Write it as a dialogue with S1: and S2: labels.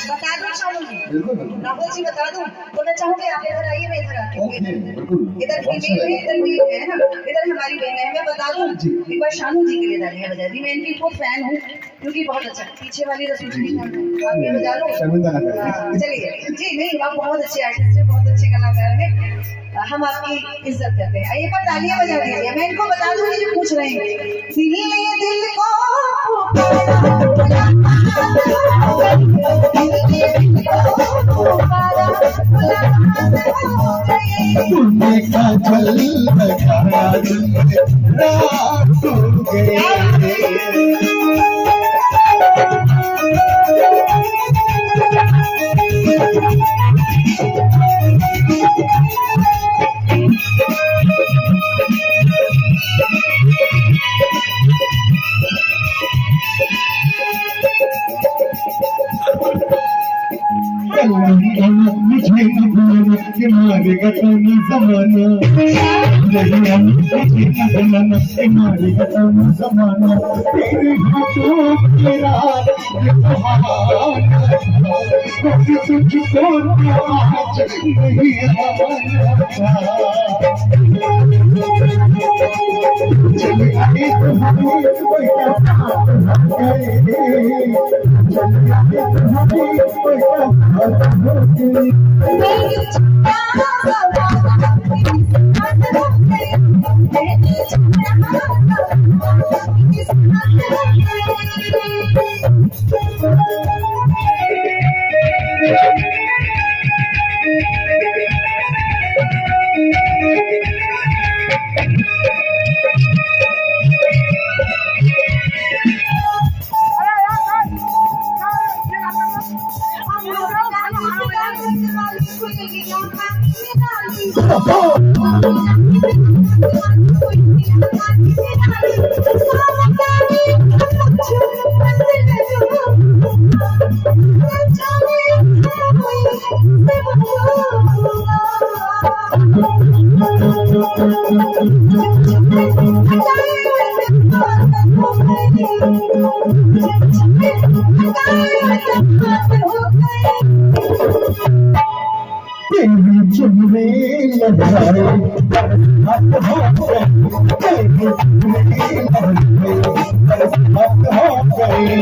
S1: बता दूं शानू जी?
S2: बिल्कुल बिल्कुल।
S1: राहुल जी बता दूं? तो मैं चाहूंगी आप इधर आइए, मैं इधर आती हूँ।
S2: ओके बिल्कुल।
S1: इधर फीमेल है, इधर मेल है ना, इधर हमारी बहन है। मैं बता दूं एक बार शानू जी के लिए तालियां बजा दी। मैं इनकी खूब फैन हूँ क्योंकि बहुत अच्छा पीछे वाली रसूल जी आप ये बजा लो।
S2: शर्मिंदा ना करें।
S1: चलिए जी, नहीं आप बहुत अच्छे आर्टिस्ट हैं, बहुत अच्छे कलाकार हैं, हम आपकी इज्जत करते हैं। एक बार तालियां बजा दीजिए। मैं इनको बता दूं ये जो पूछ रहे हैं, दिल ने दिल को
S2: तूने काजल लगाया दिल में रात हो गए। मुझे भूलना कि मारेगा कौन ज़माना, नहीं मुझे भूलना कि मारेगा कौन ज़माना। तेरे हाथों मेरा तुझको आज नहीं चल आए तो हमें पैसा तेरी चुनरी लगाए हाथ हो गए, तेरी चुनरी लगाए हाथ हो गए।